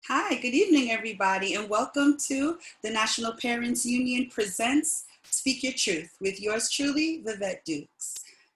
Hi, good evening, everybody, and welcome to the National Parents Union presents Speak Your Truth with yours truly, Vivett Dukes.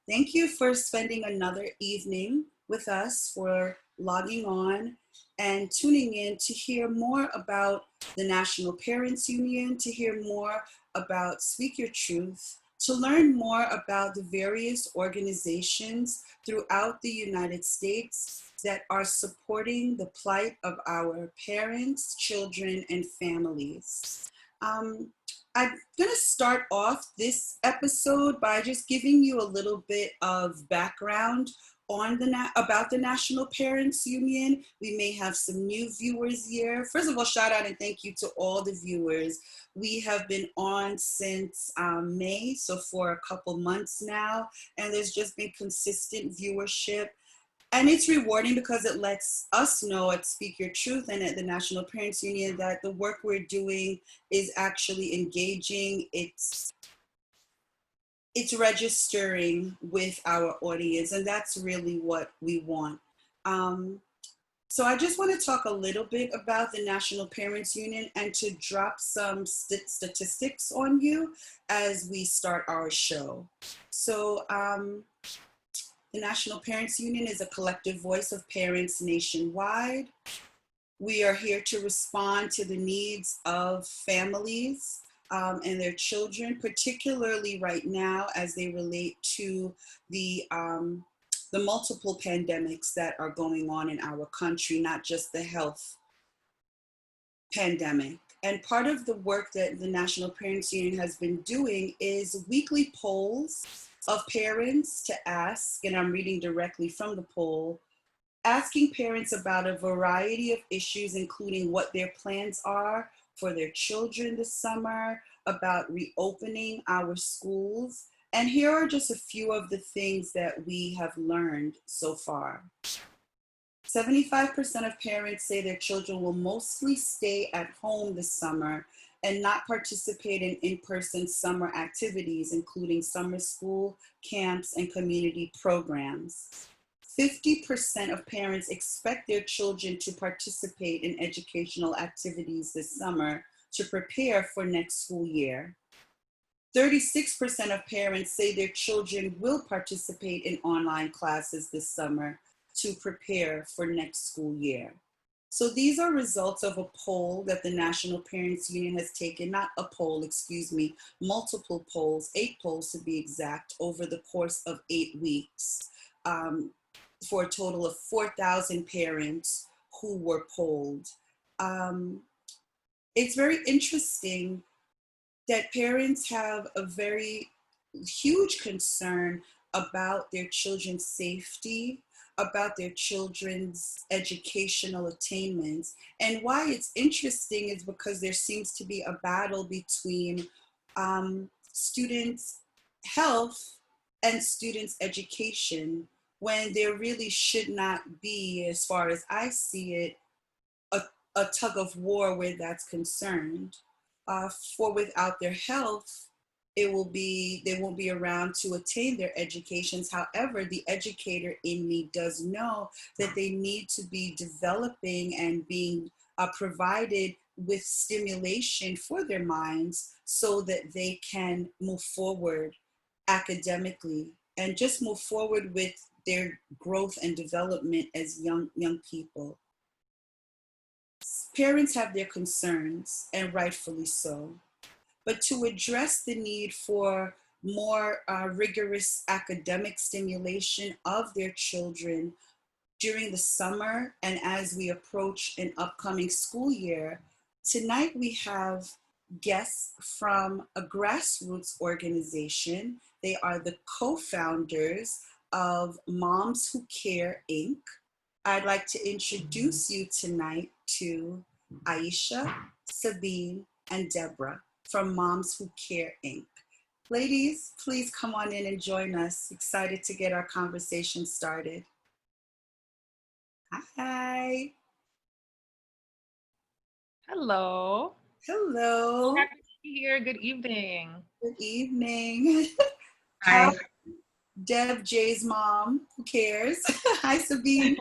Thank you for spending another evening with us, for logging on and tuning in to hear more about the National Parents Union, to hear more about Speak Your Truth, to learn more about the various organizations throughout the United States that are supporting the plight of our parents, children, and families. I'm going to start off this episode by just giving you a little bit of background on about the National Parents Union. We may have some new viewers here. First of all, shout out and thank you to all the viewers. We have been on since May, so for a couple months now, and there's just been consistent viewership. And it's rewarding because it lets us know at Speak Your Truth and at the National Parents Union that the work we're doing is actually engaging. It's registering with our audience, and that's really what we want. So I just want to talk a little bit about the National Parents Union and to drop some statistics on you as we start our show. So the National Parents Union is a collective voice of parents nationwide. We are here to respond to the needs of families and their children, particularly right now as they relate to the multiple pandemics that are going on in our country, not just the health pandemic. And part of the work that the National Parents Union has been doing is weekly polls of parents to ask, and I'm reading directly from the poll, asking parents about a variety of issues, including what their plans are for their children this summer, about reopening our schools. And here are just a few of the things that we have learned so far. 75% of parents say their children will mostly stay at home this summer and not participate in in-person summer activities, including summer school, camps, and community programs. 50% of parents expect their children to participate in educational activities this summer to prepare for next school year. 36% of parents say their children will participate in online classes this summer to prepare for next school year. So these are results of a poll that the National Parents Union has taken, not a poll, excuse me, multiple polls, 8 polls to be exact, over the course of 8 weeks for a total of 4,000 parents who were polled. It's very interesting that parents have a very huge concern about their children's safety, about their children's educational attainments. And why it's interesting is because there seems to be a battle between students' health and students' education, when there really should not be, as far as I see it, a tug of war where that's concerned. For without their health, they won't be around to attain their educations. However, the educator in me does know that they need to be developing and being provided with stimulation for their minds so that they can move forward academically and just move forward with their growth and development as young people. Parents have their concerns, and rightfully so. But to address the need for more rigorous academic stimulation of their children during the summer and as we approach an upcoming school year, tonight we have guests from a grassroots organization. They are the co-founders of Moms Who Care, Inc. I'd like to introduce you tonight to Aisha, Sabine, and Deborah from Moms Who Care, Inc. Ladies, please come on in and join us. Excited to get our conversation started. Hi. Hello. Hello. Happy to be here. Good evening. Good evening. Hi, Hi. Deb, Jay's mom. Who cares? Hi, Sabine.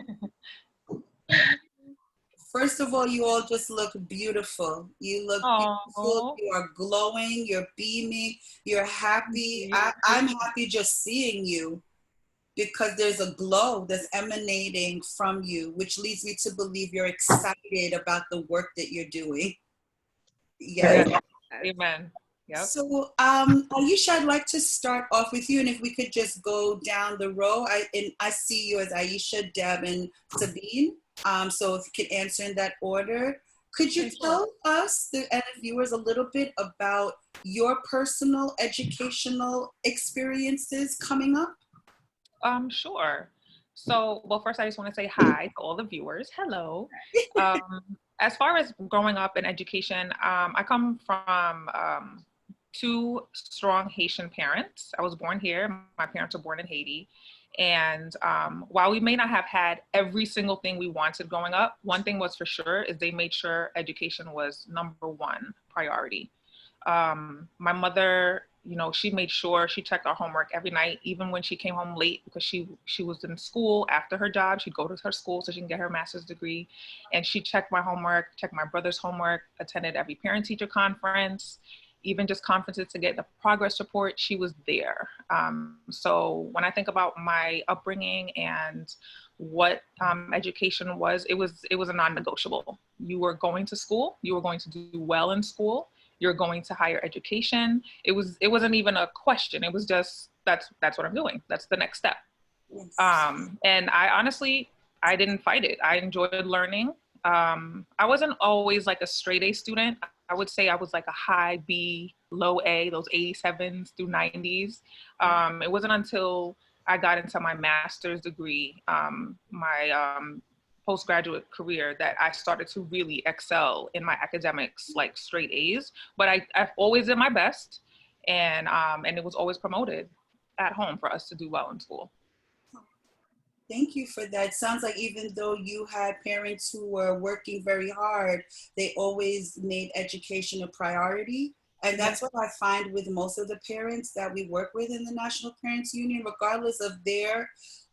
First of all, you all just look beautiful. You look beautiful. Oh, You are glowing. You're beaming. You're thank happy. you. I'm happy just seeing you because there's a glow that's emanating from you, which leads me to believe you're excited about the work that you're doing. Yes. Yes. Amen. Yep. So, Aisha, I'd like to start off with you, and if we could just go down the row. I see you as Aisha, Deb, and Sabine. So, if you could answer in that order, could you Okay, sure. tell us and the viewers a little bit about your personal educational experiences coming up? Sure. So, well, first I just want to say hi to all the viewers. Hello. Um, as far as growing up in education, I come from two strong Haitian parents. I was born here. My parents were born in Haiti. And while we may not have had every single thing we wanted growing up, one thing was for sure is they made sure education was number one priority. My mother, she made sure she checked our homework every night, even when she came home late because she was in school after her job. She'd go to her school so she can get her master's degree, and she checked my homework, checked my brother's homework, attended every parent-teacher conference, even just conferences to get the progress report. She was there. So when I think about my upbringing and what education was, it was a non-negotiable. You were going to school, you were going to do well in school, you're going to higher education. It wasn't even a question. It was just that's what I'm doing. That's the next step. Yes. And I didn't fight it. I enjoyed learning. I wasn't always like a straight A student. I would say I was like a high B, low A, those 87s through 90s. It wasn't until I got into my master's degree, my postgraduate career, that I started to really excel in my academics, like straight A's. But I've always did my best, and it was always promoted at home for us to do well in school. Thank you for that. Sounds like even though you had parents who were working very hard, they always made education a priority. And Yeah. that's what I find with most of the parents that we work with in the National Parents Union, regardless of their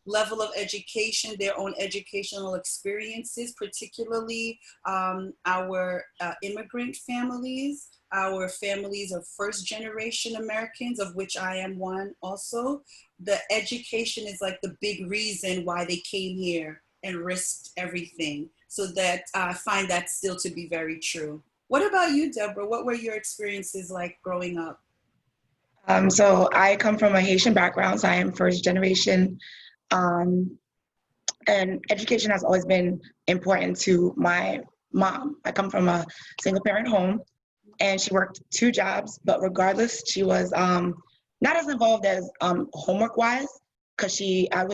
level of education, their own educational experiences, particularly our immigrant families, our families of first generation Americans, of which I am one also. The education is like the big reason why they came here and risked everything. So that I find that still to be very true. What about you, Deborah? What were your experiences like growing up? So I come from a Haitian background, so I am first generation. Um, and education has always been important to my mom. I come from a single parent home, and she worked two jobs, but regardless, she was not as involved as homework wise, because I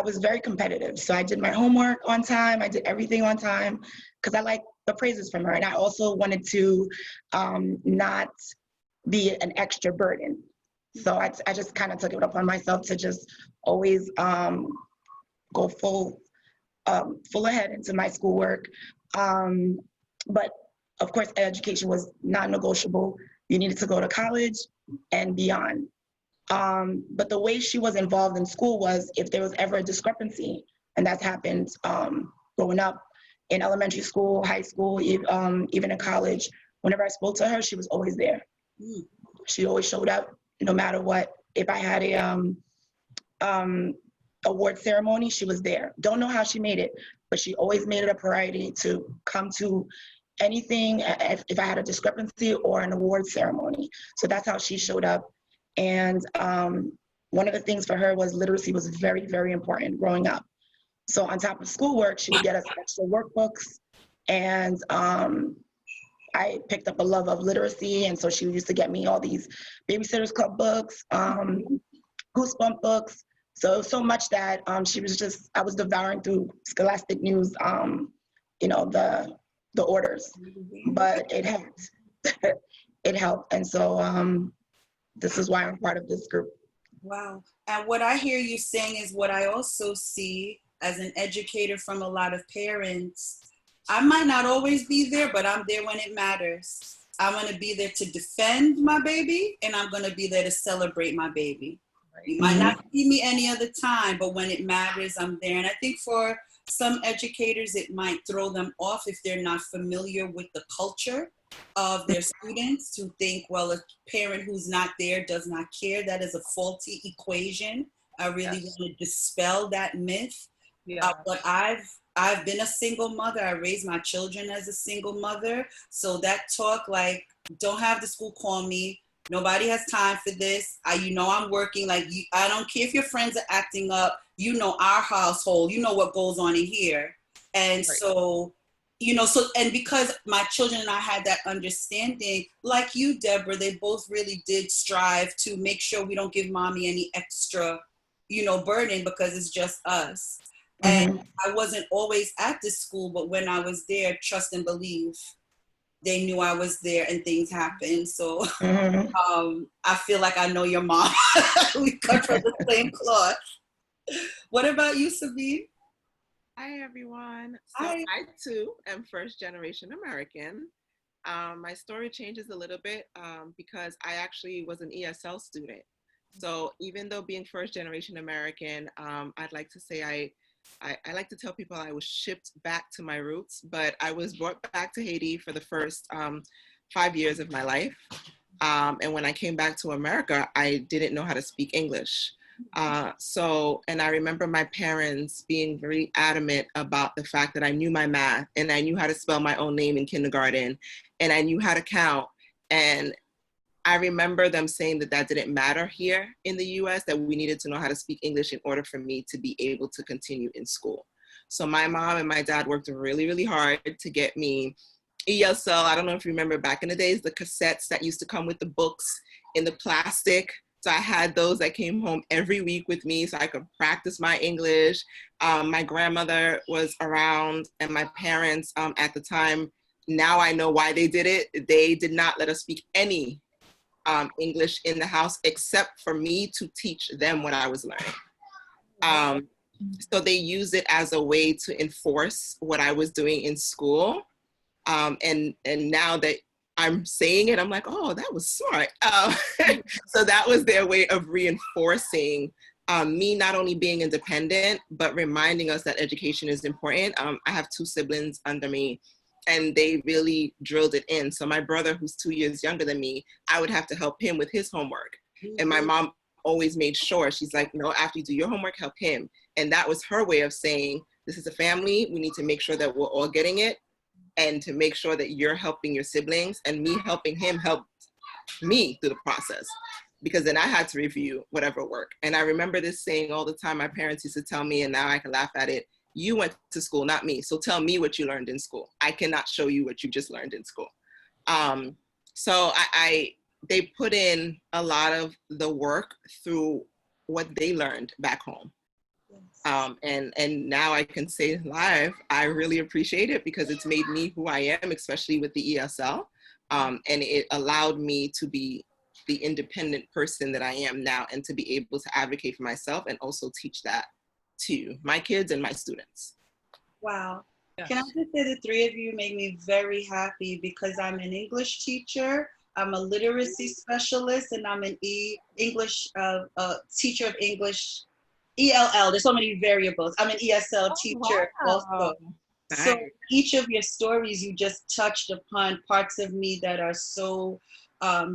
was very competitive. So I did my homework on time. I did everything on time because I like the praises from her. And I also wanted to not be an extra burden. So I just kind of took it upon myself to just always go full ahead into my schoolwork. But of course, education was non-negotiable. You needed to go to college and beyond. But the way she was involved in school was if there was ever a discrepancy, and that's happened growing up in elementary school, high school, even in college, whenever I spoke to her, she was always there. Mm. She always showed up no matter what. If I had a award ceremony, she was there. Don't know how she made it, but she always made it a priority to come to anything if I had a discrepancy or an award ceremony. So that's how she showed up. And one of the things for her was literacy was very, very important growing up. So on top of schoolwork, she would get us extra workbooks. And I picked up a love of literacy. And so she used to get me all these Babysitters Club books, Goosebump books. So much that I was devouring through Scholastic News, the orders, but it helped. It helped. And so this is why I'm part of this group. Wow. And what I hear you saying is what I also see as an educator from a lot of parents. I might not always be there, but I'm there when it matters. I'm going to be there to defend my baby, and I'm going to be there to celebrate my baby. You might not see me any other time, but when it matters, I'm there. And I think for some educators, it might throw them off if they're not familiar with the culture of their students, to think, well, a parent who's not there does not care. That is a faulty equation. I really Yes. want to dispel that myth. Yeah. But I've been a single mother. I raised my children as a single mother. So that talk, like, don't have the school call me. Nobody has time for this. I'm working. Like, I don't care if your friends are acting up. Our household. You know what goes on in here. And Right. so, and because my children and I had that understanding, like you, Deborah, they both really did strive to make sure we don't give mommy any extra, burden, because it's just us. And I wasn't always at the school, but when I was there, trust and believe, they knew I was there and things happened. So I feel like I know your mom. We cut from the same cloth. What about you, Sabine? Hi, everyone. So Hi. I too am first generation American. My story changes a little bit because I actually was an ESL student. So even though being first generation American, I'd like to say I like to tell people I was shipped back to my roots, but I was brought back to Haiti for the first 5 years of my life. And when I came back to America, I didn't know how to speak English. And I remember my parents being very adamant about the fact that I knew my math and I knew how to spell my own name in kindergarten and I knew how to count. And I remember them saying that that didn't matter here in the US, that we needed to know how to speak English in order for me to be able to continue in school. So my mom and my dad worked really, really hard to get me ESL. I don't know if you remember back in the days, the cassettes that used to come with the books in the plastic. So I had those that came home every week with me so I could practice my English. My grandmother was around and my parents at the time, now I know why they did it. They did not let us speak any English in the house except for me to teach them what I was learning. So they used it as a way to enforce what I was doing in school. And now that I'm saying it, I'm like, oh, that was smart. So that was their way of reinforcing me not only being independent, but reminding us that education is important. I have 2 siblings under me, and they really drilled it in. So my brother, who's 2 years younger than me, I would have to help him with his homework. And my mom always made sure, she's like, no, after you do your homework, help him. And that was her way of saying, this is a family. We need to make sure that we're all getting it, and to make sure that you're helping your siblings, and me helping him helped me through the process, because then I had to review whatever work. And I remember this saying all the time. My parents used to tell me, and now I can laugh at it, you went to school, not me. So tell me what you learned in school. I cannot show you what you just learned in school. So they put in a lot of the work through what they learned back home. And now I can say live, I really appreciate it because it's made me who I am, especially with the ESL. And it allowed me to be the independent person that I am now, and to be able to advocate for myself and also teach that to my kids and my students. Wow. Yes. Can I just say the 3 of you make me very happy, because I'm an English teacher, I'm a literacy specialist, and I'm an English teacher of English, ELL. There's so many variables. I'm an ESL teacher also. Nice. So each of your stories, you just touched upon parts of me that are so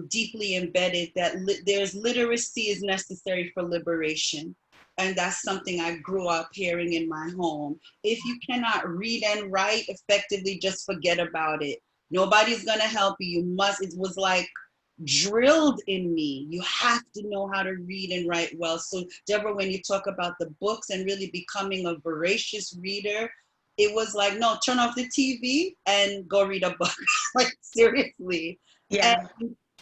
deeply embedded, that there's literacy is necessary for liberation. And that's something I grew up hearing in my home. If you cannot read and write effectively, just forget about it. Nobody's gonna help you. It was like drilled in me. You have to know how to read and write well. So Deborah, when you talk about the books and really becoming a voracious reader, it was like, no, turn off the TV and go read a book. Like, seriously. Yeah.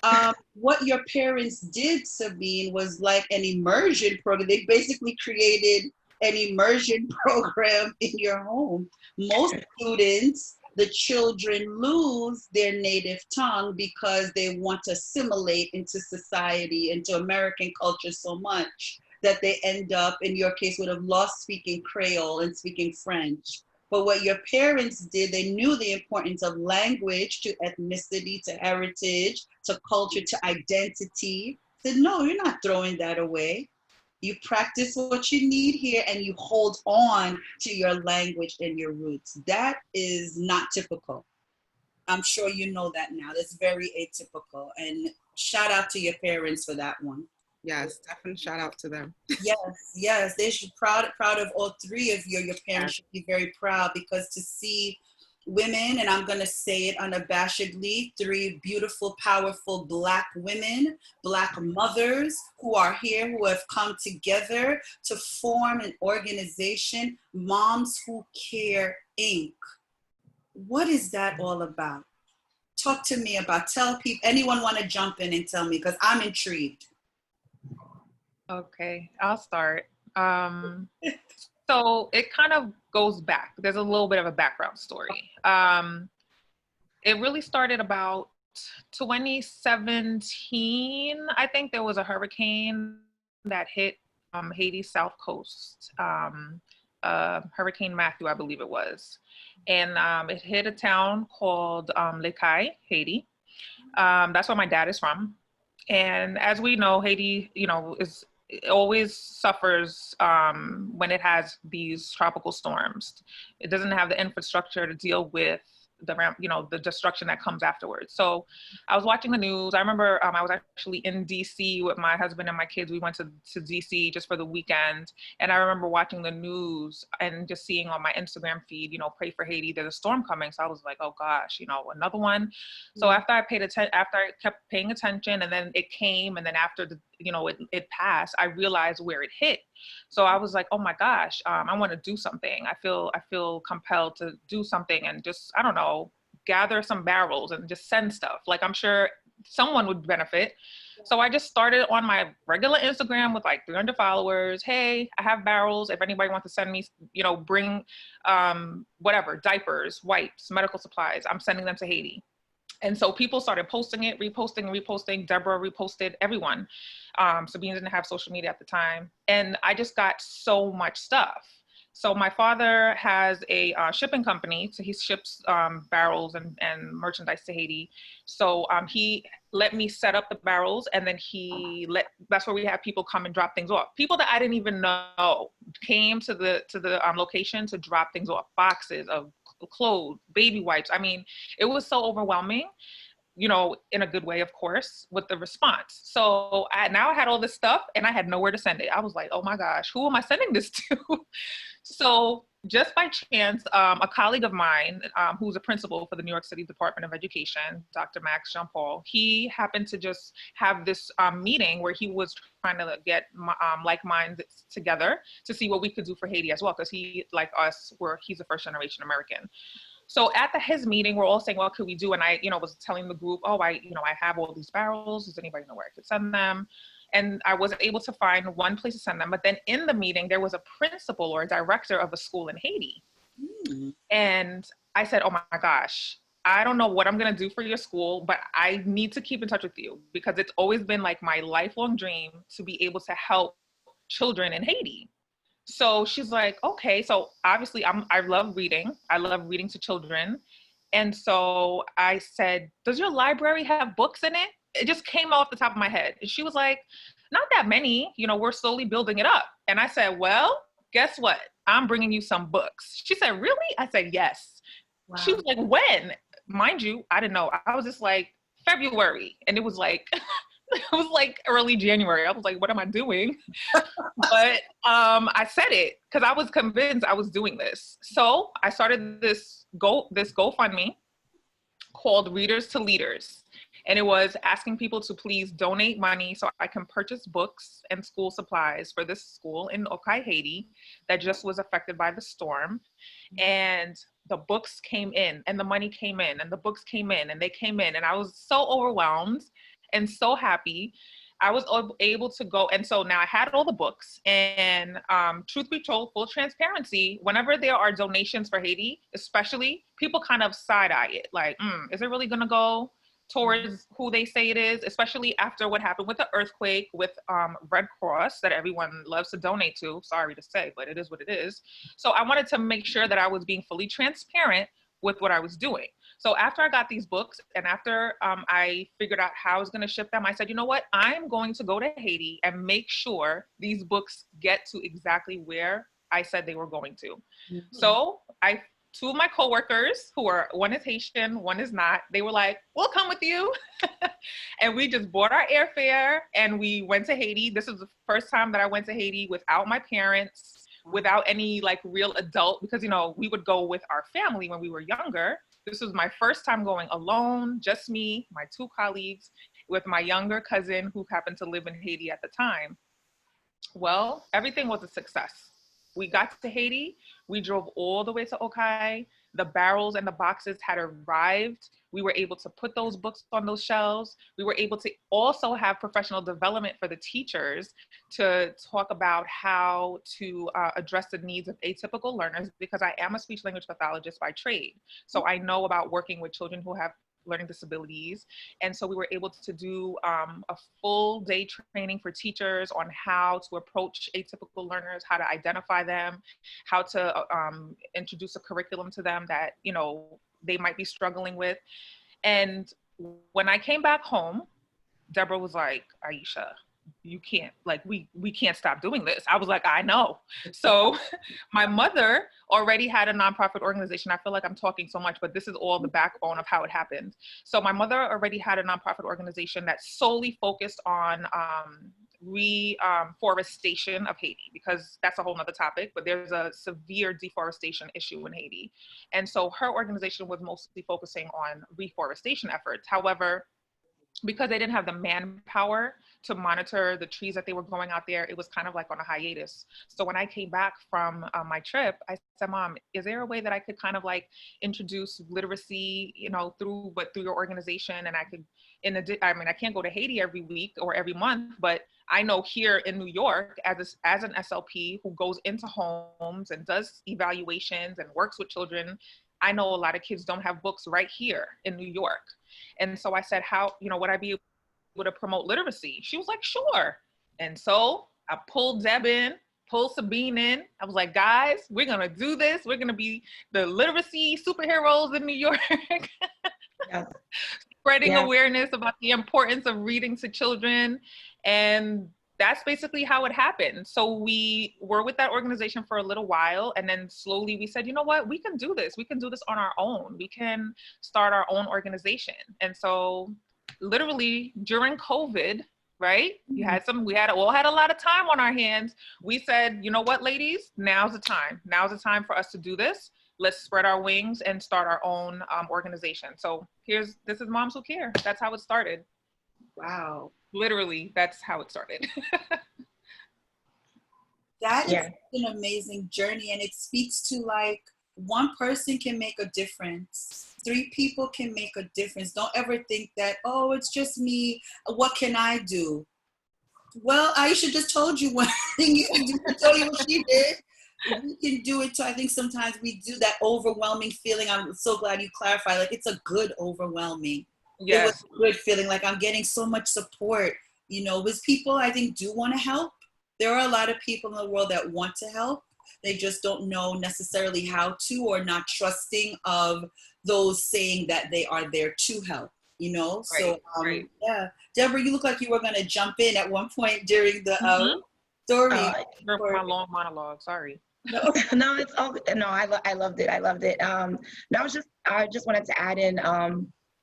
And what your parents did, Sabine, was like an immersion program. They basically created an immersion program in your home. Most students, the children, lose their native tongue because they want to assimilate into society, into American culture so much that they end up, in your case, would have lost speaking Creole and speaking French. But what your parents did, they knew the importance of language to ethnicity, to heritage, to culture, to identity. Said, no, you're not throwing that away. You practice what you need here and you hold on to your language and your roots. That is not typical. I'm sure you know that now. That's very atypical. And shout out to your parents for that one. Yes, definitely shout out to them. Yes, yes. They should proud of all three of you. Your parents Yes. should be very proud, because to see women, and I'm gonna say it unabashedly, three beautiful, powerful Black women, Black mothers who are here, who have come together to form an organization, Moms Who Care Inc. What is that all about? Talk to me about, tell people, anyone want to jump in and tell me, because I'm intrigued. Okay, I'll start. So it kind of goes back. There's a little bit of a background story. It really started about 2017. I think there was a hurricane that hit Haiti's south coast. Hurricane Matthew, I believe it was. And it hit a town called Les Cayes, Haiti. That's where my dad is from. And as we know, Haiti, it always suffers when it has these tropical storms. It doesn't have the infrastructure to deal with the destruction that comes afterwards. So I was watching the news. I remember I was actually in DC with my husband and my kids. We went to DC just for the weekend. And I remember watching the news and just seeing on my Instagram feed, pray for Haiti, there's a storm coming. So I was like, oh gosh, another one. So after I kept paying attention, and then it came, and then after it passed, I realized where it hit. So I was like, oh my gosh, I want to do something. I feel compelled to do something and just, I don't know, gather some barrels and just send stuff. Like, I'm sure someone would benefit. So I just started on my regular Instagram with like 300 followers. Hey, I have barrels. If anybody wants to send me, bring whatever, diapers, wipes, medical supplies, I'm sending them to Haiti. And so people started posting it, reposting. Deborah reposted, everyone. Sabine didn't have social media at the time. And I just got so much stuff. So my father has a shipping company. So he ships barrels and merchandise to Haiti. So he let me set up the barrels, and then that's where we have people come and drop things off. People that I didn't even know came to the location to drop things off, boxes of clothes, baby wipes. I mean, it was so overwhelming, in a good way, of course, with the response. So now I had all this stuff and I had nowhere to send it. I was like, oh my gosh, who am I sending this to? So just by chance, a colleague of mine, who's a principal for the New York City Department of Education, Dr. Max Jean-Paul, he happened to just have this meeting where he was trying to get like minds together to see what we could do for Haiti as well, because he, like us, he's a first-generation American. So at his meeting, we're all saying, well, what could we do? And I, was telling the group, oh, I have all these barrels. Does anybody know where I could send them? And I wasn't able to find one place to send them. But then in the meeting, there was a principal or a director of a school in Haiti. Mm. And I said, oh my gosh, I don't know what I'm going to do for your school, but I need to keep in touch with you, because it's always been like my lifelong dream to be able to help children in Haiti. So she's like, okay. So obviously I love reading. I love reading to children. And so I said, does your library have books in it? It just came off the top of my head. And she was like, not that many, we're slowly building it up. And I said, well, guess what? I'm bringing you some books. She said, really? I said, yes. Wow. She was like, when? Mind you, I didn't know. I was just like, February. And it was like, early January. I was like, what am I doing? But I said it because I was convinced I was doing this. So I started this GoFundMe called Readers to Leaders. And it was asking people to please donate money so I can purchase books and school supplies for this school in Okai, Haiti, that just was affected by the storm. And the books came in, and the money came in, and the books came in, and they came in. And I was so overwhelmed and so happy. I was able to go. And so now I had all the books, and truth be told, full transparency, whenever there are donations for Haiti, especially, people kind of side eye it. Like, is it really going to go towards who they say it is, especially after what happened with the earthquake, with Red Cross that everyone loves to donate to. Sorry to say, but it is what it is. So I wanted to make sure that I was being fully transparent with what I was doing. So after I got these books and after I figured out how I was going to ship them, I said, you know what, I'm going to go to Haiti and make sure these books get to exactly where I said they were going to. Mm-hmm. So two of my coworkers, one is Haitian, one is not, they were like, we'll come with you. And we just bought our airfare and we went to Haiti. This was the first time that I went to Haiti without my parents, without any like real adult, because, you know, we would go with our family when we were younger. This was my first time going alone, just me, my two colleagues, with my younger cousin who happened to live in Haiti at the time. Well, everything was a success. We got to Haiti. We drove all the way to Okai. The barrels and the boxes had arrived. We were able to put those books on those shelves. We were able to also have professional development for the teachers to talk about how to address the needs of atypical learners, because I am a speech language pathologist by trade. So I know about working with children who have learning disabilities. And so we were able to do a full day training for teachers on how to approach atypical learners, how to identify them, how to introduce a curriculum to them that, you know, they might be struggling with. And when I came back home, Deborah was like, Aisha, you can't, like, we can't stop doing this. I was like, I know. So my mother already had a nonprofit organization. I feel like I'm talking so much, but this is all the backbone of how it happened. So my mother already had a nonprofit organization that solely focused on reforestation of Haiti, because that's a whole nother topic, but there's a severe deforestation issue in Haiti. And so her organization was mostly focusing on reforestation efforts. However, because they didn't have the manpower to monitor the trees that they were growing out there, it was kind of like on a hiatus. So when I came back from my trip, I said, Mom, is there a way that I could kind of like introduce literacy, you know, through your organization? And I could, I can't go to Haiti every week or every month, but I know here in New York, as an SLP who goes into homes and does evaluations and works with children, I know a lot of kids don't have books right here in New York. And so I said, how, you know, would I be able to promote literacy? She was like, sure. And so I pulled Deb in, pulled Sabine in. I was like, guys, we're going to do this. We're going to be the literacy superheroes in New York. Yes. Spreading awareness about the importance of reading to children. And that's basically how it happened. So we were with that organization for a little while, and then slowly we said, you know what, we can do this. We can do this on our own. We can start our own organization. And so literally during COVID, right? We all had a lot of time on our hands. We said, you know what, ladies, now's the time. Now's the time for us to do this. Let's spread our wings and start our own organization. So this is Moms Who Care. That's how it started. Wow. Literally, that's how it started. That is an amazing journey, and it speaks to like one person can make a difference. 3 people can make a difference. Don't ever think that, oh, it's just me. What can I do? Well, Aisha just told you one thing you can do. I told you what she did. We can do it too. I think sometimes we do that overwhelming feeling. I'm so glad you clarified. Like, it's a good overwhelming. Yes. It was a good feeling, like I'm getting so much support, you know, with people I think do want to help. There are a lot of people in the world that want to help. They just don't know necessarily how to, or not trusting of those saying that they are there to help, you know? Right, so, yeah. Deborah, you look like you were going to jump in at one point during the story. For my long monologue, sorry. No, it's all good. No, I loved it. I loved it. No, I just wanted to add in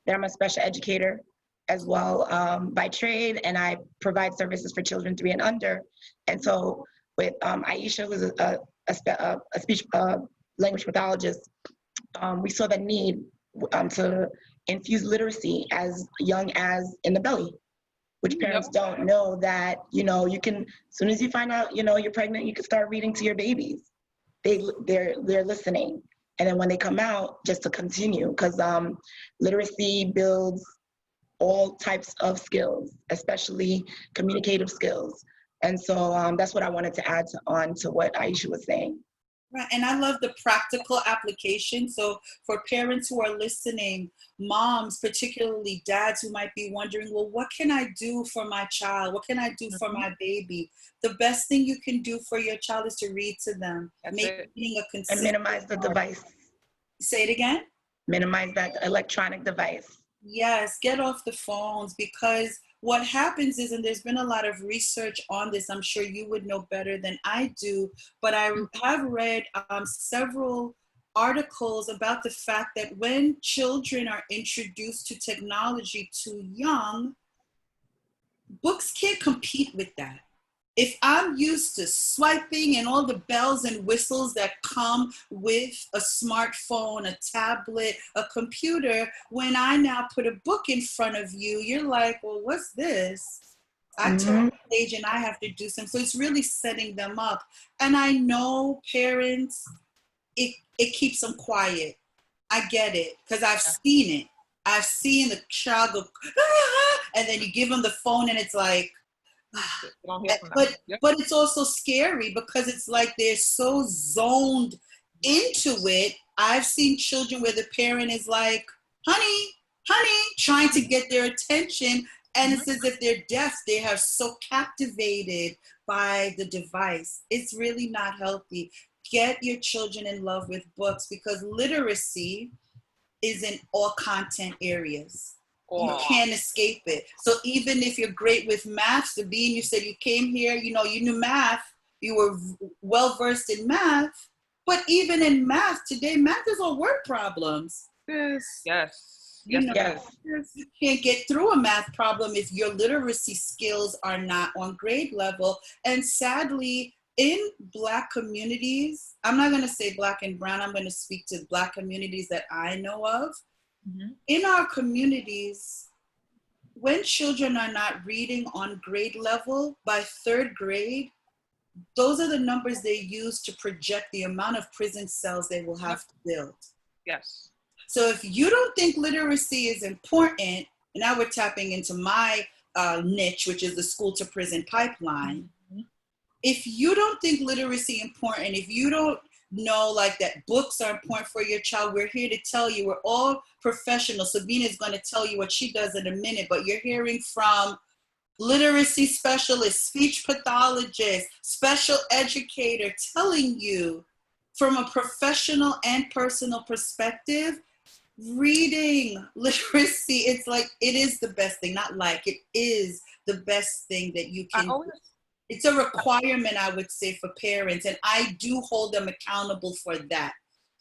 that I'm a special educator as well by trade, and I provide services for children 3 and under. And so with Aisha, who's a speech language pathologist, we saw the need to infuse literacy as young as in the belly, which parents don't know that, you know, you can, as soon as you find out, you know, you're pregnant, you can start reading to your babies. They're listening. And then when they come out, just to continue, because literacy builds all types of skills, especially communicative skills. And so that's what I wanted to add on to what Aisha was saying. Right, and I love the practical application. So for parents who are listening, moms, particularly dads who might be wondering, well, what can I do for my child? What can I do for my baby? The best thing you can do for your child is to read to them. That's Make reading a consistent and minimize the device. Say it again? minimize that electronic device. Yes, get off the phones, because what happens is, and there's been a lot of research on this, I'm sure you would know better than I do, but I have read several articles about the fact that when children are introduced to technology too young, books can't compete with that. If I'm used to swiping and all the bells and whistles that come with a smartphone, a tablet, a computer, when I now put a book in front of you, you're like, well, what's this? I turn the page and I have to do something. So it's really setting them up. And I know parents, it keeps them quiet. I get it, because I've seen it. I've seen the child go, ah, and then you give them the phone and it's like, but it's also scary, because it's like they're so zoned into it. I've seen children where the parent is like, honey, trying to get their attention, and it's as if they're deaf. They are so captivated by the device. It's really not healthy. Get your children in love with books, because literacy is in all content areas. You can't escape it. So even if you're great with math, Sabine, you said you came here, you knew math, you were well versed in math, but even in math today, math is all word problems. Yes. You can't get through a math problem if your literacy skills are not on grade level. And sadly, in Black communities, I'm not going to say Black and brown, I'm going to speak to Black communities that I know of. In our communities, when children are not reading on grade level, by third grade, those are the numbers they use to project the amount of prison cells they will have to build. Yes. So if you don't think literacy is important, now we're tapping into my niche, which is the school to prison pipeline. If you don't think literacy is important, if you don't know like that books are important for your child, we're here to tell you, we're all professionals. Sabina is going to tell you what she does in a minute, but you're hearing from literacy specialists, speech pathologists, special educator, telling you from a professional and personal perspective, reading literacy, it's like, it is the best thing, not like, it is the best thing that you can do. It's a requirement, I would say, for parents, and I do hold them accountable for that.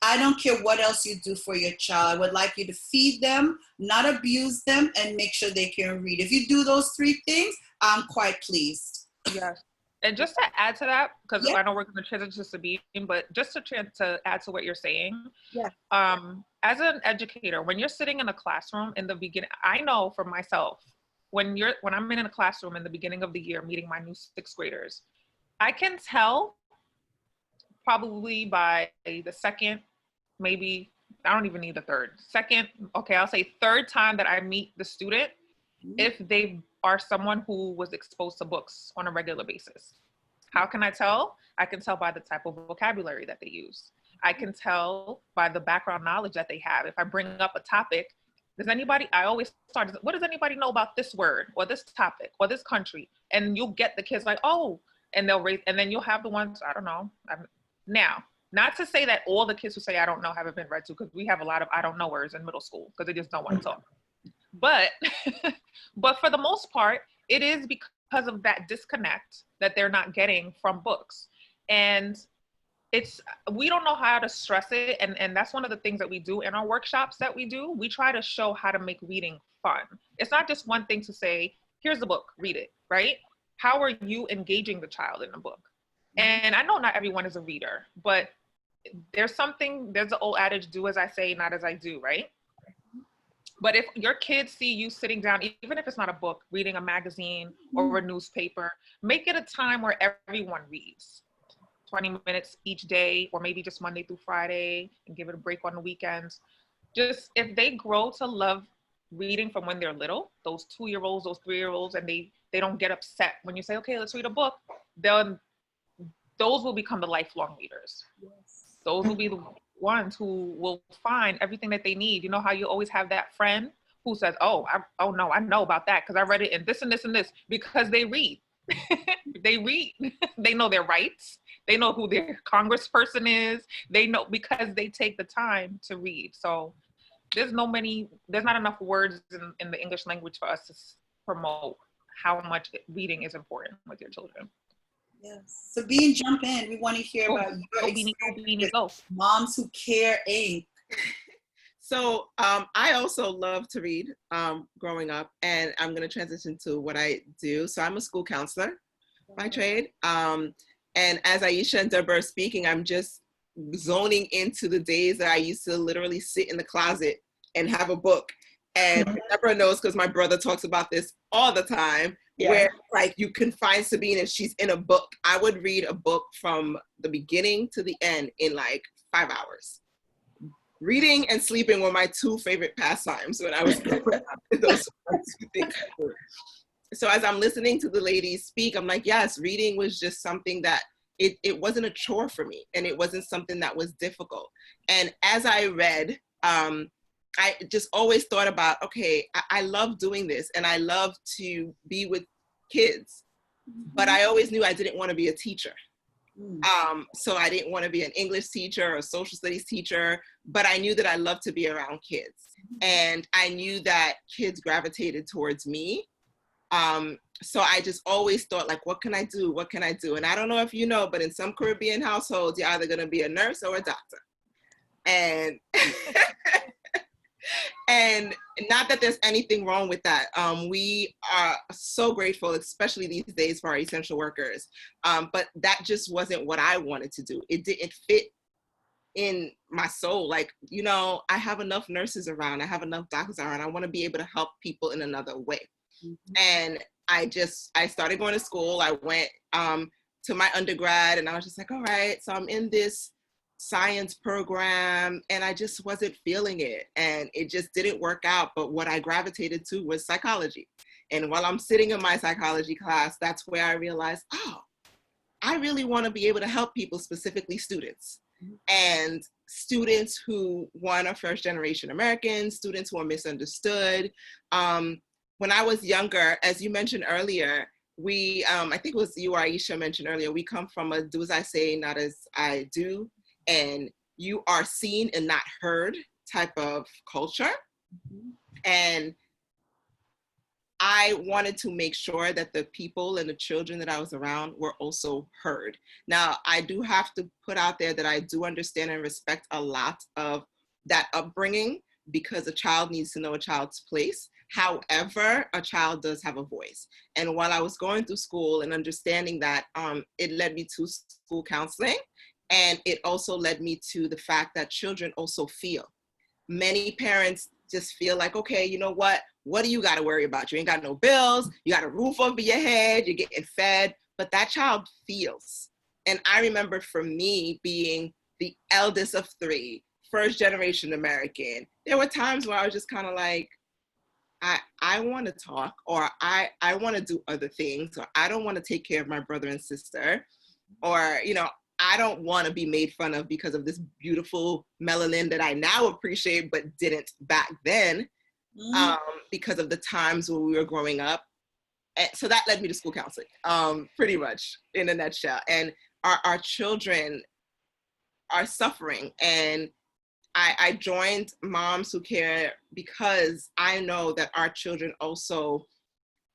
I don't care what else you do for your child. I would like you to feed them, not abuse them, and make sure they can read. If you do those three things, I'm quite pleased. Yes. And just to add to that, because I know we're going to transition to Sabine, but just to add to what you're saying, as an educator, when you're sitting in a classroom in the beginning, I know for myself, when I'm in a classroom in the beginning of the year meeting my new 6th graders, I can tell probably by the second, maybe, I don't even need the third, second, okay, I'll say third time that I meet the student, if they are someone who was exposed to books on a regular basis. How can I tell? I can tell by the type of vocabulary that they use. I can tell by the background knowledge that they have. If I bring up a topic, I always start, what does anybody know about this word or this topic or this country? And you'll get the kids like, oh, and they'll raise, and then you'll have the ones, I don't know. Now, not to say that all the kids who say I don't know haven't been read to, because we have a lot of I don't knowers in middle school because they just don't want to talk. But, but for the most part, it is because of that disconnect that they're not getting from books. And we don't know how to stress it. And that's one of the things that we do in our workshops that we do. We try to show how to make reading fun. It's not just one thing to say, here's the book, read it, right? How are you engaging the child in the book? And I know not everyone is a reader, but there's the old adage, do as I say, not as I do, right? But if your kids see you sitting down, even if it's not a book, reading a magazine or a newspaper, make it a time where everyone reads. 20 minutes each day, or maybe just Monday through Friday, and give it a break on the weekends. Just if they grow to love reading from when they're little, those 2-year-olds, those 3-year-olds, and they don't get upset when you say, okay, let's read a book, those will become the lifelong readers. Yes. Those will be the ones who will find everything that they need. You know how you always have that friend who says, I know about that because I read it in this and this and this, because they read. They read. They know their rights. They know who their congressperson is. They know because they take the time to read. So there's not enough words in the English language for us to promote how much reading is important with your children. Yes. So Bean, jump in. We want to hear about your experience with Moms Who Care Inc. So I also love to read growing up, and I'm going to transition to what I do. So I'm a school counselor by trade. And as Aisha and Deborah are speaking, I'm just zoning into the days that I used to literally sit in the closet and have a book. And Deborah knows because my brother talks about this all the time, where like you can find Sabine and she's in a book. I would read a book from the beginning to the end in like 5 hours. Reading and sleeping were my two favorite pastimes when I was growing up. Those were two things I did. So as I'm listening to the ladies speak, I'm like, yes, reading was just something that it wasn't a chore for me, and it wasn't something that was difficult. And as I read, I just always thought about, okay, I love doing this and I love to be with kids, but I always knew I didn't want to be a teacher. So I didn't want to be an English teacher or a social studies teacher, but I knew that I loved to be around kids. And I knew that kids gravitated towards me. So I just always thought, like, what can I do? What can I do? And I don't know if you know, but in some Caribbean households, you're either going to be a nurse or a doctor. And and not that there's anything wrong with that. We are so grateful, especially these days, for our essential workers. But that just wasn't what I wanted to do. It didn't fit in my soul. Like, you know, I have enough nurses around. I have enough doctors around. I want to be able to help people in another way. And I started going to school. I went to my undergrad, and I was just like, all right, so I'm in this science program, and I just wasn't feeling it, and it just didn't work out. But what I gravitated to was psychology. And while I'm sitting in my psychology class, that's where I realized, oh, I really want to be able to help people, specifically students. And students who, one, are first generation Americans, students who are misunderstood. When I was younger, as you mentioned earlier, we, I think it was you or Aisha mentioned earlier, we come from a do as I say, not as I do. And you are seen and not heard type of culture. And I wanted to make sure that the people and the children that I was around were also heard. Now, I do have to put out there that I do understand and respect a lot of that upbringing, because a child needs to know a child's place. However, a child does have a voice. And while I was going through school and understanding that, it led me to school counseling. And it also led me to the fact that children also feel. Many parents just feel like, okay, you know what do you got to worry about? You ain't got no bills, you got a roof over your head, you're getting fed, but that child feels. And I remember for me being the eldest of 3, first generation American, there were times where I was just kind of like, I want to talk, or I want to do other things, or I don't want to take care of my brother and sister, or, you know, I don't want to be made fun of because of this beautiful melanin that I now appreciate, but didn't back then, because of the times when we were growing up. And so that led me to school counseling, pretty much in a nutshell. And our children are suffering. And I joined Moms Who Care because I know that our children also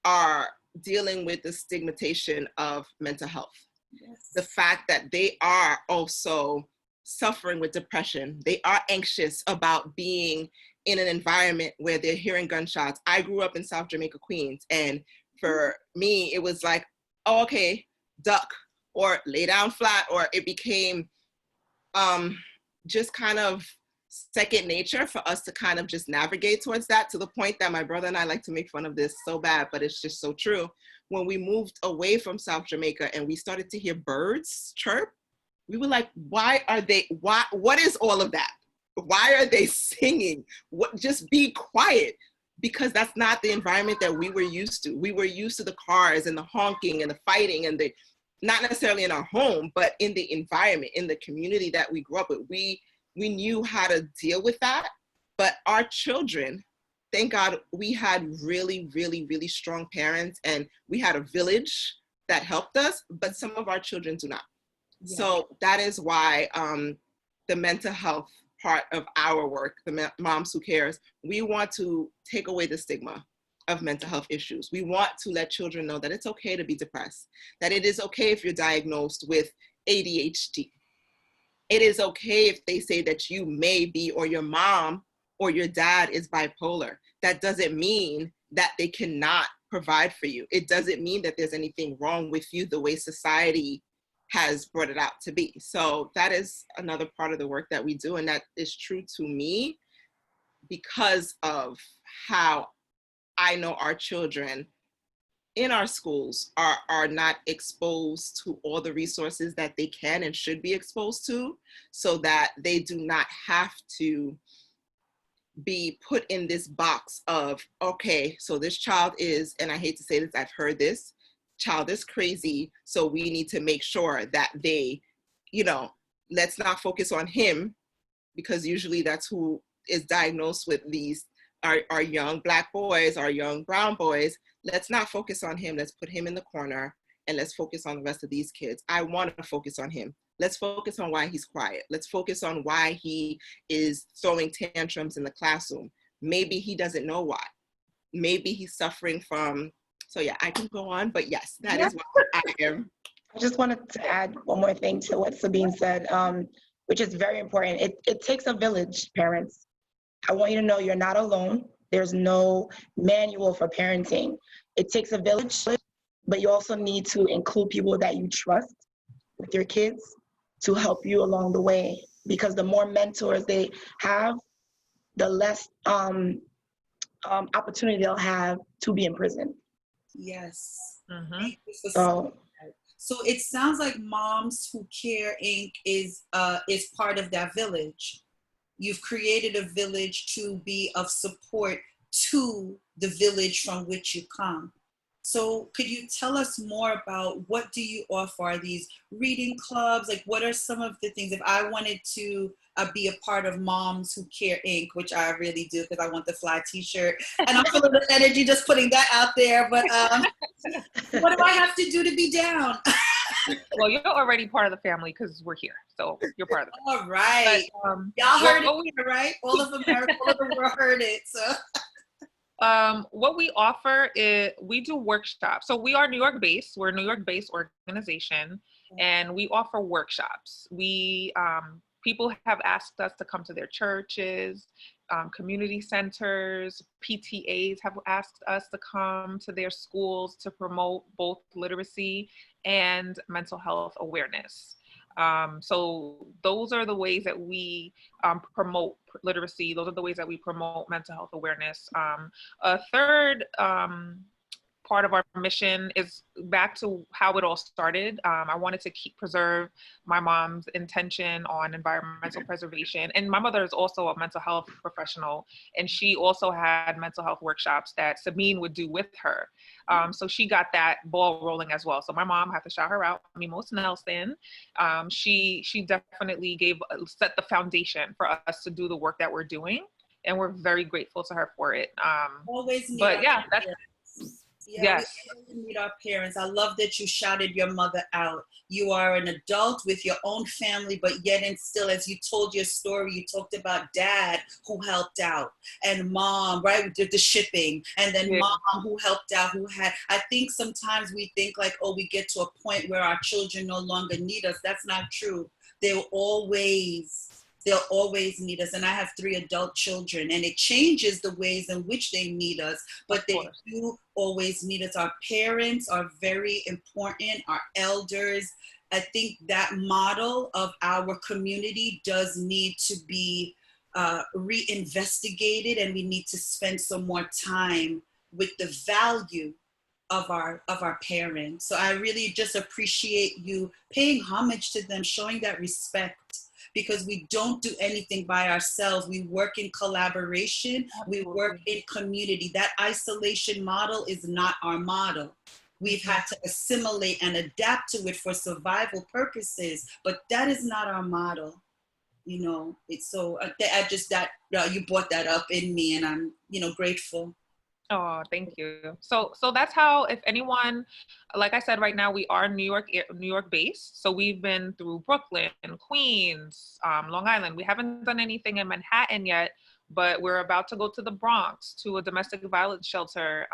are dealing with the stigmatization of mental health. Yes. The fact that they are also suffering with depression. They are anxious about being in an environment where they're hearing gunshots. I grew up in South Jamaica, Queens, and for me, it was like, oh, okay, duck, or lay down flat, or it became just kind of second nature for us to kind of just navigate towards that, to the point that my brother and I like to make fun of this so bad, but it's just so true. When we moved away from South Jamaica and we started to hear birds chirp, we were like, what is all of that? Why are they singing? Just be quiet, because that's not the environment that we were used to. We were used to the cars and the honking and the fighting and not necessarily in our home, but in the environment, in the community that we grew up with. We knew how to deal with that. But our children, thank God, we had really, really, really strong parents, and we had a village that helped us, but some of our children do not. Yeah. So that is why the mental health part of our work, the Moms Who Cares. We want to take away the stigma of mental health issues. We want to let children know that it's okay to be depressed, that it is okay if you're diagnosed with ADHD. It is okay if they say that you may be, or your mom or your dad is bipolar. That doesn't mean that they cannot provide for you. It doesn't mean that there's anything wrong with you the way society has brought it out to be. So that is another part of the work that we do. And that is true to me because of how I know our children in our schools are not exposed to all the resources that they can and should be exposed to, so that they do not have to be put in this box of, okay, so this child is, and I hate to say this, I've heard this, child is crazy, so we need to make sure that they, let's not focus on him, because usually that's who is diagnosed with these, our young Black boys, our young brown boys. Let's not focus on him. Let's put him in the corner and let's focus on the rest of these kids. I want to focus on him. Let's focus on why he's quiet. Let's focus on why he is throwing tantrums in the classroom. Maybe he doesn't know why. Maybe he's suffering from, so yeah, I can go on, but yes, that is what I am. I just wanted to add one more thing to what Sabine said, which is very important. It takes a village, parents. I want you to know you're not alone. There's no manual for parenting. It takes a village, but you also need to include people that you trust with your kids to help you along the way. Because the more mentors they have, the less opportunity they'll have to be in prison. Yes. Mm-hmm. So it sounds like Moms Who Care Inc. is part of that village. You've created a village to be of support to the village from which you come. So could you tell us more about what do you offer? Are these reading clubs? Like, what are some of the things? If I wanted to be a part of Moms Who Care Inc., which I really do because I want the fly t-shirt, and I'm full of the energy just putting that out there, but what do I have to do to be down? Well, you're already part of the family because we're here. So you're part of the family. All right. But, y'all heard it, right? All of America, all of the world heard it. So. What we offer is we do workshops. So we are New York based. We're a New York based organization, and we offer workshops. We people have asked us to come to their churches, community centers, PTAs have asked us to come to their schools to promote both literacy and mental health awareness. So those are the ways that we promote literacy. Those are the ways that we promote mental health awareness. A third part of our mission is back to how it all started. I wanted to preserve my mom's intention on environmental preservation. And my mother is also a mental health professional, and she also had mental health workshops that Sabine would do with her. So she got that ball rolling as well. So my mom, I have to shout her out, Mimos Nelson. She definitely set the foundation for us to do the work that we're doing. And we're very grateful to her for it. Always need but yeah, that's, yes. We meet our parents. I love that you shouted your mother out. You are an adult with your own family, but yet and still, as you told your story, you talked about dad who helped out and mom, right, who did the shipping, and then mom who helped out, I think sometimes we think like, oh, we get to a point where our children no longer need us. That's not true. They'll always need us. And I have 3 adult children, and it changes the ways in which they need us, but they do always need us. Our parents are very important, our elders. I think that model of our community does need to be reinvestigated, and we need to spend some more time with the value of our parents. So I really just appreciate you paying homage to them, showing that respect, because we don't do anything by ourselves. We work in collaboration. We work in community. That isolation model is not our model. We've had to assimilate and adapt to it for survival purposes, but that is not our model. It's so, I just, that you brought that up in me, and I'm, grateful. Oh, thank you. So that's how, if anyone, like I said, right now we are New York based. So we've been through Brooklyn, Queens, Long Island. We haven't done anything in Manhattan yet, but we're about to go to the Bronx to a domestic violence shelter.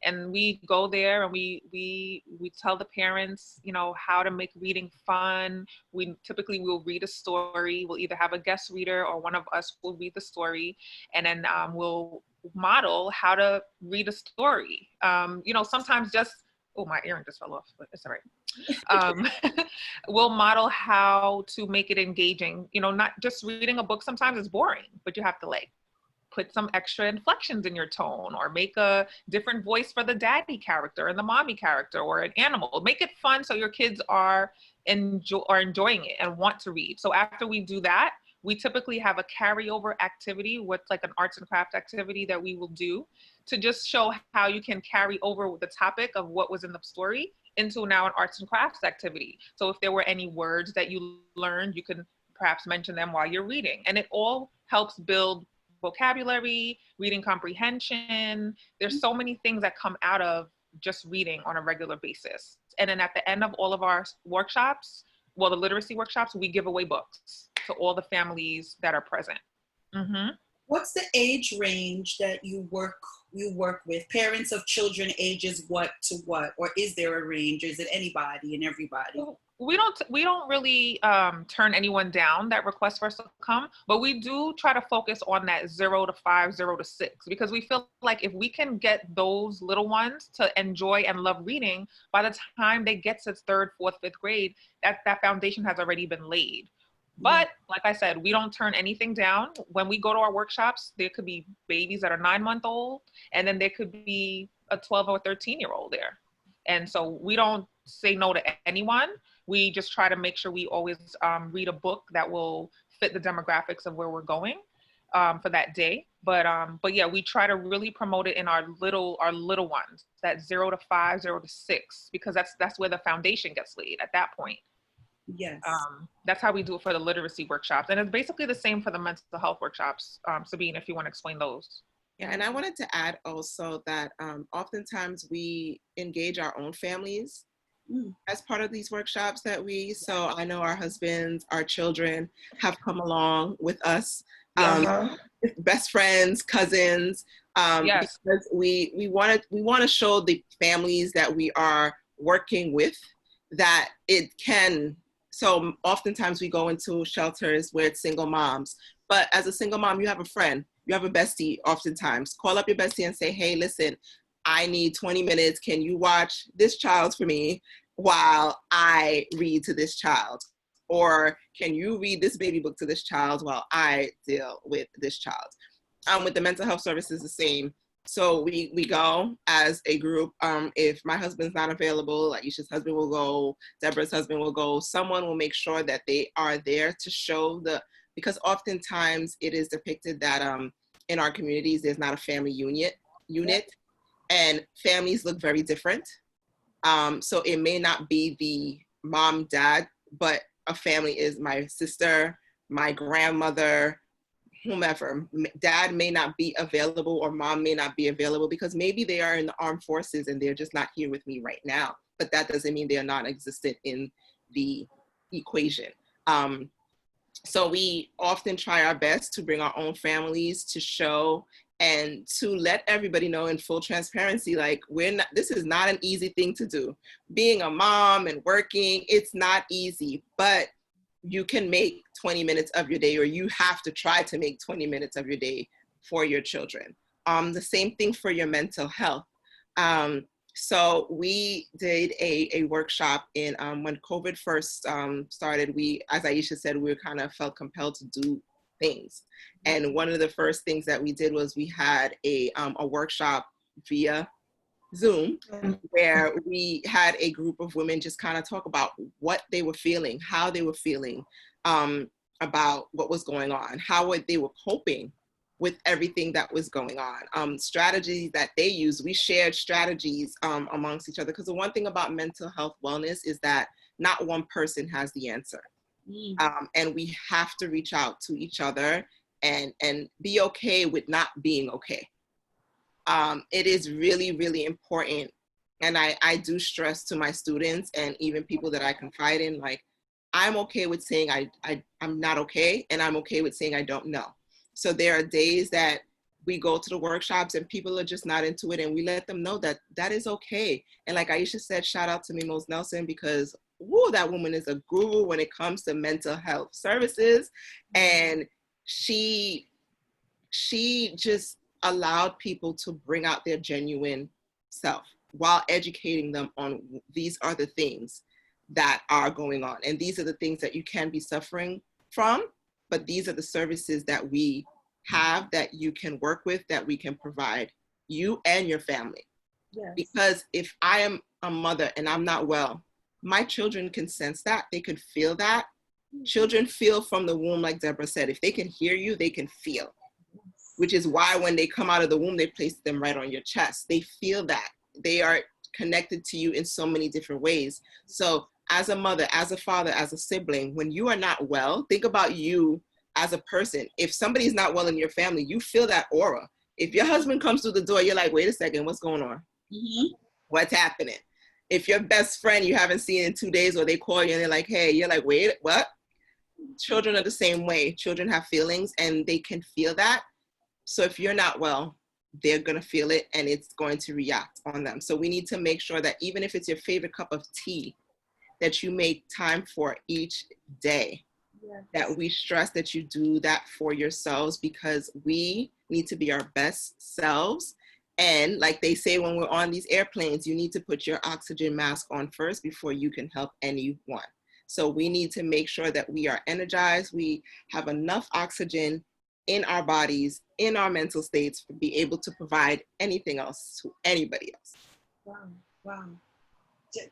And we go there and we tell the parents, you know, how to make reading fun. We typically will read a story. We'll either have a guest reader or one of us will read the story, and then we'll model how to read a story. You know, sometimes just, oh, my earring just fell off, but it's all right. Um, we'll model how to make it engaging. You know, not just reading a book sometimes is boring, but you have to like put some extra inflections in your tone or make a different voice for the daddy character and the mommy character or an animal. Make it fun so your kids are enjoying it and want to read. So after we do that, we typically have a carryover activity with like an arts and craft activity that we will do to just show how you can carry over the topic of what was in the story into now an arts and crafts activity. So if there were any words that you learned, you can perhaps mention them while you're reading. And it all helps build vocabulary, reading comprehension. There's so many things that come out of just reading on a regular basis. And then at the end of all of our workshops, well, the literacy workshops, we give away books to all the families that are present. Mm-hmm. What's the age range that you work with? Parents of children ages what to what? Or is there a range? Is it anybody and everybody? We don't really turn anyone down that requests for us to come, but we do try to focus on that 0 to 5, 0 to 6, because we feel like if we can get those little ones to enjoy and love reading, by the time they get to 3rd, 4th, 5th grade, that foundation has already been laid. But like I said, we don't turn anything down. When we go to our workshops, there could be babies that are 9-month-old, and then there could be a 12 or 13-year-old there. And so we don't say no to anyone. We just try to make sure we always read a book that will fit the demographics of where we're going for that day. But yeah, we try to really promote it in our little ones, that 0 to 5, 0 to 6, because that's where the foundation gets laid at that point. Yes. That's how we do it for the literacy workshops. And it's basically the same for the mental health workshops. Sabine, if you want to explain those. Yeah, and I wanted to add also that oftentimes we engage our own families as part of these workshops so I know our husbands, our children have come along with us, best friends, cousins, yes. because we want to show the families that we are working with that it can. So oftentimes we go into shelters where it's single moms, but as a single mom, you have a friend, you have a bestie. Oftentimes call up your bestie and say, hey, listen, I need 20 minutes. Can you watch this child for me while I read to this child? Or can you read this baby book to this child while I deal with this child? With the mental health services, the same. So we go as a group. If my husband's not available, Aisha's husband will go, Deborah's husband will go. Someone will make sure that they are there to show because oftentimes it is depicted that in our communities, there's not a family unit, and families look very different. So it may not be the mom, dad, but a family is my sister, my grandmother, whomever. Dad may not be available or mom may not be available because maybe they are in the armed forces and they're just not here with me right now. But that doesn't mean they are non-existent in the equation. So we often try our best to bring our own families to show and to let everybody know in full transparency, like this is not an easy thing to do. Being a mom and working, it's not easy, but you can make 20 minutes of your day, or you have to try to make 20 minutes of your day for your children. The same thing for your mental health. So we did a workshop when COVID first started. We, as Aisha said, we kind of felt compelled to do things. And one of the first things that we did was we had a workshop via Zoom where we had a group of women just kind of talk about what they were feeling, how they were feeling about what was going on, how they were coping with everything that was going on, strategies that they use. We shared strategies amongst each other, because the one thing about mental health wellness is that not one person has the answer. And we have to reach out to each other and be okay with not being okay. it is really, really important. And I do stress to my students and even people that I confide in, like, I'm okay with saying I'm not okay, and I'm okay with saying I don't know. So there are days that we go to the workshops and people are just not into it, and we let them know that that is okay. And like Aisha said, shout out to Mimos Nelson, because woo, that woman is a guru when it comes to mental health services. And she just allowed people to bring out their genuine self while educating them on these are the things that are going on. And these are the things that you can be suffering from, but these are the services that we have that you can work with, that we can provide you and your family. Yes. Because if I am a mother and I'm not well, my children can sense that, they can feel that. Children feel from the womb, like Deborah said. If they can hear you, they can feel, which is why when they come out of the womb, they place them right on your chest. They feel that. They are connected to you in so many different ways. So as a mother, as a father, as a sibling, when you are not well, think about you as a person. If somebody's not well in your family, you feel that aura. If your husband comes through the door, you're like, wait a second, what's going on? Mm-hmm. What's happening? If your best friend you haven't seen in 2 days, or they call you and they're like, hey, you're like, wait, what? Children are the same way. Children have feelings and they can feel that. So if you're not well, they're going to feel it and it's going to react on them. So we need to make sure that even if it's your favorite cup of tea, that you make time for each day. Yes. That we stress that you do that for yourselves, because we need to be our best selves. And like they say when we're on these airplanes, you need to put your oxygen mask on first before you can help anyone. So we need to make sure that we are energized, we have enough oxygen in our bodies, in our mental states, to be able to provide anything else to anybody else. Wow, wow.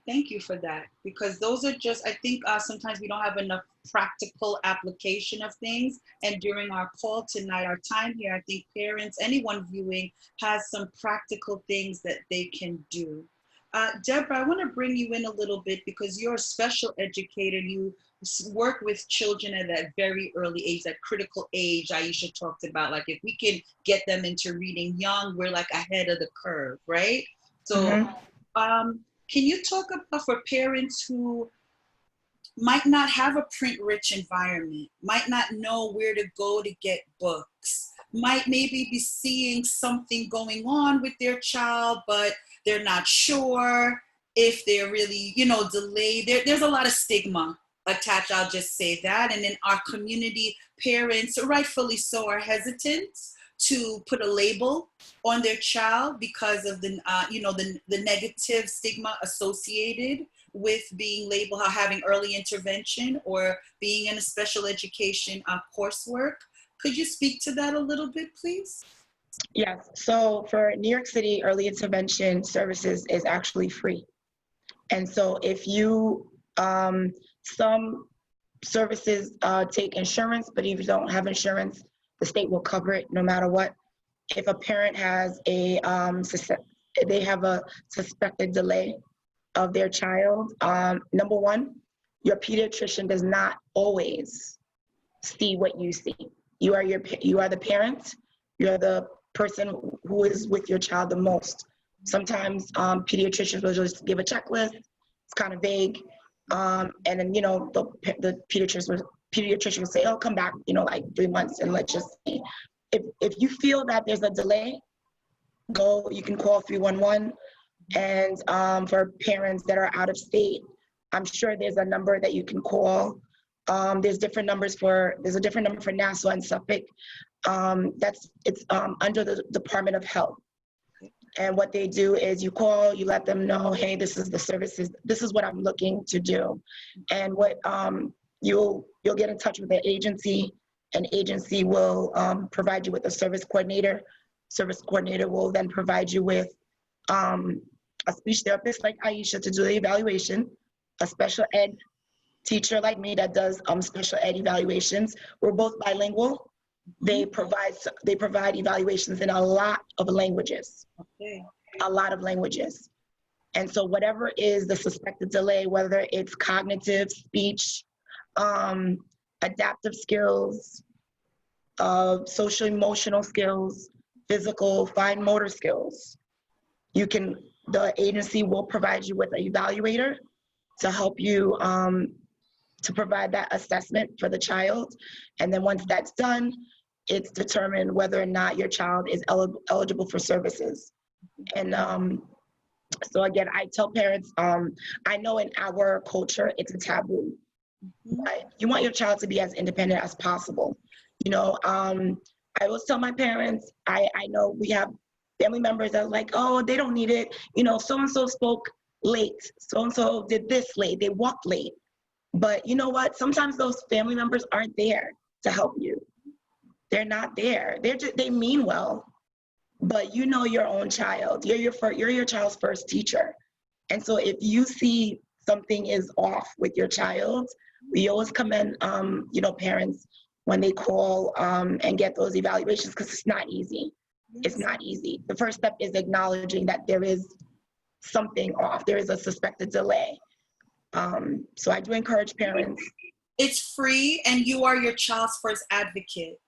Thank you for that, because those are just, I think sometimes we don't have enough practical application of things. And during our call tonight, our time here, I think parents, anyone viewing, has some practical things that they can do. Deborah, I want to bring you in a little bit, because you're a special educator. You work with children at that very early age, that critical age Aisha talked about. Like, if we can get them into reading young, we're like ahead of the curve, right? So can you talk about, for parents who might not have a print-rich environment, might not know where to go to get books, might maybe be seeing something going on with their child, but they're not sure if they're really, delayed. There's a lot of stigma attached, I'll just say that. And in our community, parents, rightfully so, are hesitant to put a label on their child because of the negative stigma associated with being labeled, having early intervention or being in a special education coursework. Could you speak to that a little bit, please? Yes. So for New York City, early intervention services is actually free. And so if you, some services take insurance, but if you don't have insurance, the state will cover it no matter what. If a parent has they have a suspected delay of their child, number one, your pediatrician does not always see what you see. You are the parent. You're the person who is with your child the most. Sometimes pediatricians will just give a checklist. It's kind of vague, and then the pediatrician will say, "Oh, come back, like 3 months, and let's just see." If you feel that there's a delay, you can call 311. And for parents that are out of state, I'm sure there's a number that you can call. There's a different number for Nassau and Suffolk. It's under the Department of Health. And what they do is you call, you let them know, hey, this is the services, this is what I'm looking to do. And what you'll get in touch with the agency, and agency will provide you with a service coordinator. Service coordinator will then provide you with a speech therapist like Aisha to do the evaluation, a special ed teacher like me that does special ed evaluations. We're both bilingual. They provide evaluations in a lot of languages. Okay. A lot of languages. And so whatever is the suspected delay, whether it's cognitive, speech, adaptive skills, social emotional skills, physical, fine motor skills. The agency will provide you with an evaluator to help you to provide that assessment for the child. And then once that's done, it's determined whether or not your child is eligible for services. And so again, I tell parents, I know in our culture, it's a taboo. But you want your child to be as independent as possible. I always tell my parents, I know we have family members that are like, oh, they don't need it. So-and-so spoke late. So-and-so did this late. They walked late. But you know what? Sometimes those family members aren't there to help you. They're not there. They mean well, but you know your own child. You're your child's first teacher. And so if you see something is off with your child, we always commend, parents when they call and get those evaluations, because it's not easy. It's not easy. The first step is acknowledging that there is something off. There is a suspected delay. So I do encourage parents. It's free, and you are your child's first advocate.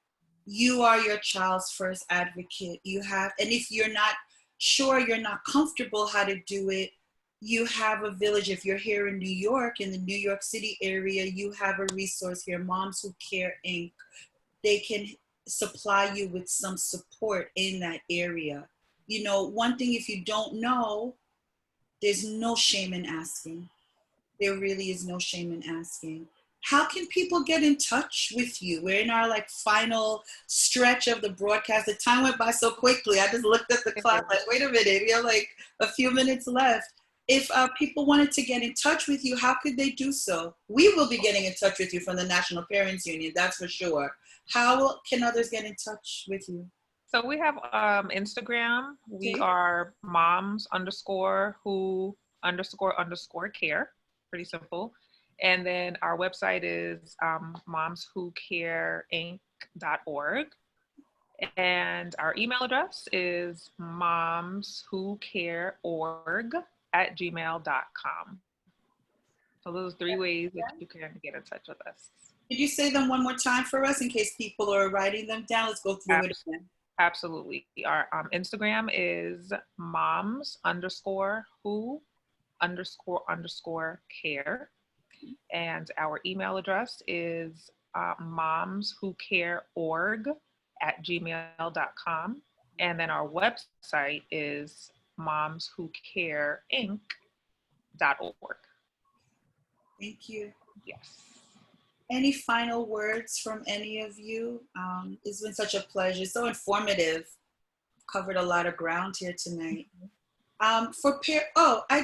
You are your child's first advocate. And if you're not sure, you're not comfortable how to do it, you have a village. If you're here in New York, in the New York City area, you have a resource here, Moms Who Care Inc. They can supply you with some support in that area. One thing, if you don't know, there's no shame in asking. There really is no shame in asking. How can people get in touch with you? We're in our final stretch of the broadcast. The time went by so quickly. I just looked at the clock like, wait a minute, we have a few minutes left. If people wanted to get in touch with you, how could they do so? We will be getting in touch with you from the National Parents Union, that's for sure. How can others get in touch with you? So we have Instagram. We are moms_who_care. Pretty simple. And then our website is momswhocareinc.org. And our email address is momswhocareorg@gmail.com. So those 3 ways that you can get in touch with us. Could you say them one more time for us in case people are writing them down? Let's go through it again. Absolutely. Our Instagram is moms_who_care. And our email address is momswhocareorg@gmail.com. And then our website is momswhocareinc.org. Thank you. Yes. Any final words from any of you? It's been such a pleasure, so informative. Covered a lot of ground here tonight. I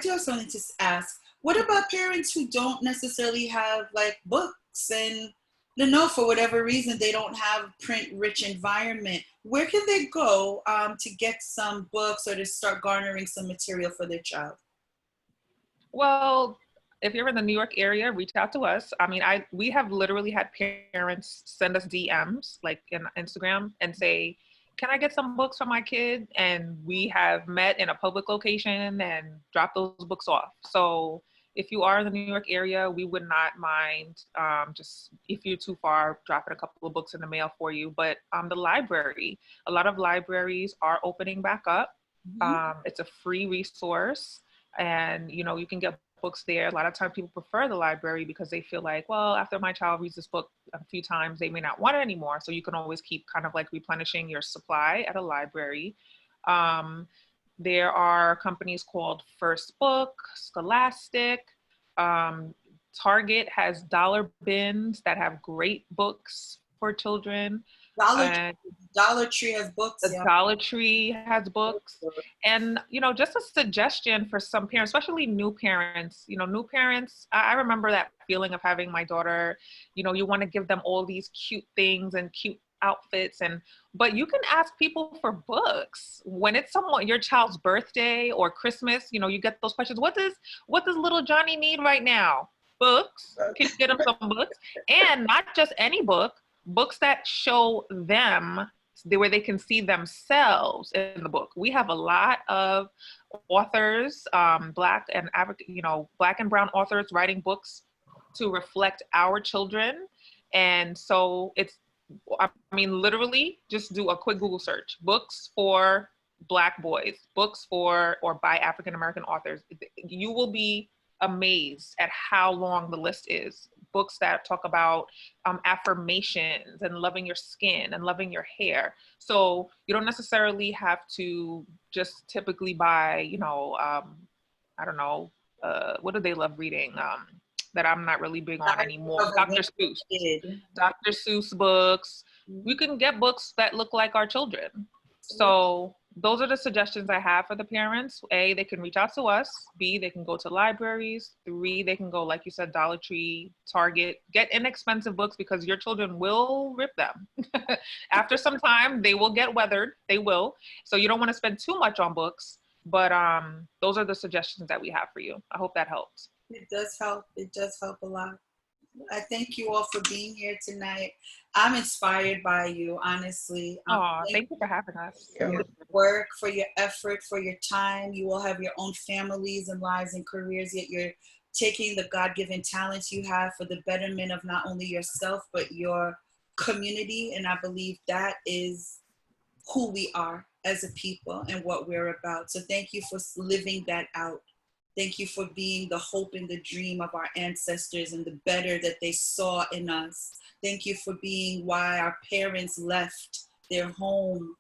do have something to ask. What about parents who don't necessarily have books and for whatever reason they don't have a print-rich environment? Where can they go to get some books or to start garnering some material for their child? Well, if you're in the New York area, reach out to us. We have literally had parents send us DMs in Instagram and say, can I get some books for my kid? And we have met in a public location and dropped those books off. So if you are in the New York area, we would not mind just if you're too far, dropping a couple of books in the mail for you. But the library, a lot of libraries are opening back up. It's a free resource, and you can get books there. A lot of times people prefer the library because they feel like, well, after my child reads this book a few times, they may not want it anymore. So you can always keep kind of replenishing your supply at a library. There are companies called First Book, Scholastic. Target has dollar bins that have great books for children. Dollar Tree has books. Dollar Tree has books. And, just a suggestion for some parents, especially new parents, I remember that feeling of having my daughter, you want to give them all these cute things and cute outfits, but you can ask people for books when it's your child's birthday or Christmas. You get those questions. What does little Johnny need right now? Books. Can you get him some books? And not just any books that show them where they can see themselves in the book. We have a lot of authors, Black and brown authors writing books to reflect our children. And so I mean, literally just do a quick Google search, books for Black boys, books for or by African American authors. You will be amazed at how long the list is. Books that talk about affirmations and loving your skin and loving your hair. So you don't necessarily have to just typically buy, you know, I don't know, what do they love reading? That I'm not really big on anymore. Dr. Seuss. Dr. Seuss books. You can get books that look like our children. So those are the suggestions I have for the parents. A, they can reach out to us. B, they can go to libraries. 3, they can go, like you said, Dollar Tree, Target. Get inexpensive books because your children will rip them. After some time, they will get weathered. They will. So you don't want to spend too much on books. But those are the suggestions that we have for you. I hope that helps. It does help. It does help a lot. I thank you all for being here tonight. I'm inspired by you, honestly. Thank you for having us. For your work, for your effort, for your time. You all have your own families and lives and careers, yet you're taking the God-given talents you have for the betterment of not only yourself, but your community. And I believe that is who we are as a people and what we're about. So thank you for living that out. Thank you for being the hope and the dream of our ancestors and the better that they saw in us. Thank you for being why our parents left their home.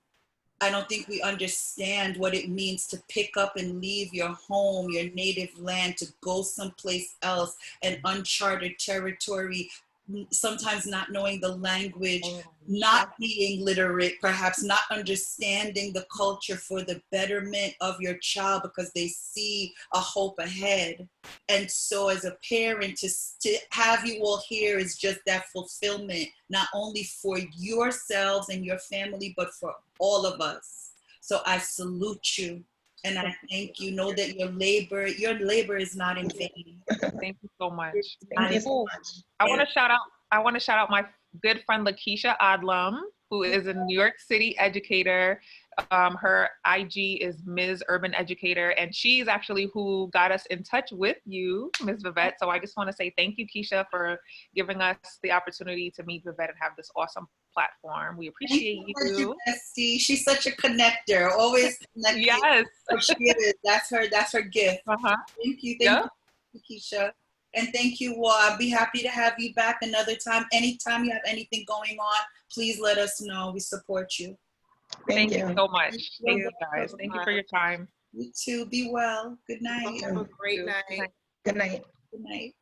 I don't think we understand what it means to pick up and leave your home, your native land, to go someplace else, an uncharted territory, sometimes not knowing the language, not being literate, perhaps not understanding the culture for the betterment of your child because they see a hope ahead. And so as a parent, to have you all here is just that fulfillment, not only for yourselves and your family, but for all of us. So I salute you. And I thank you. Know that your labor is not in vain. Thank you so much. Thank you so much. I want to shout out my good friend Lakeisha Adlam, who is a New York City educator. Her IG is Ms. Urban Educator, and she's actually who got us in touch with you, Ms. Vivett. So I just want to say thank you, Keisha, for giving us the opportunity to meet Vivett and have this awesome platform. We appreciate you. Bestie. She's such a connector, always connecting. Yes. She is. That's her gift. Thank you, Keisha. And thank you all. I'll be happy to have you back another time. Anytime you have anything going on, please let us know. We support you. Thank you so much. Thank you, guys. Thank you for your time. You too. Be well. Good night. Have a great night. Good night. Good night.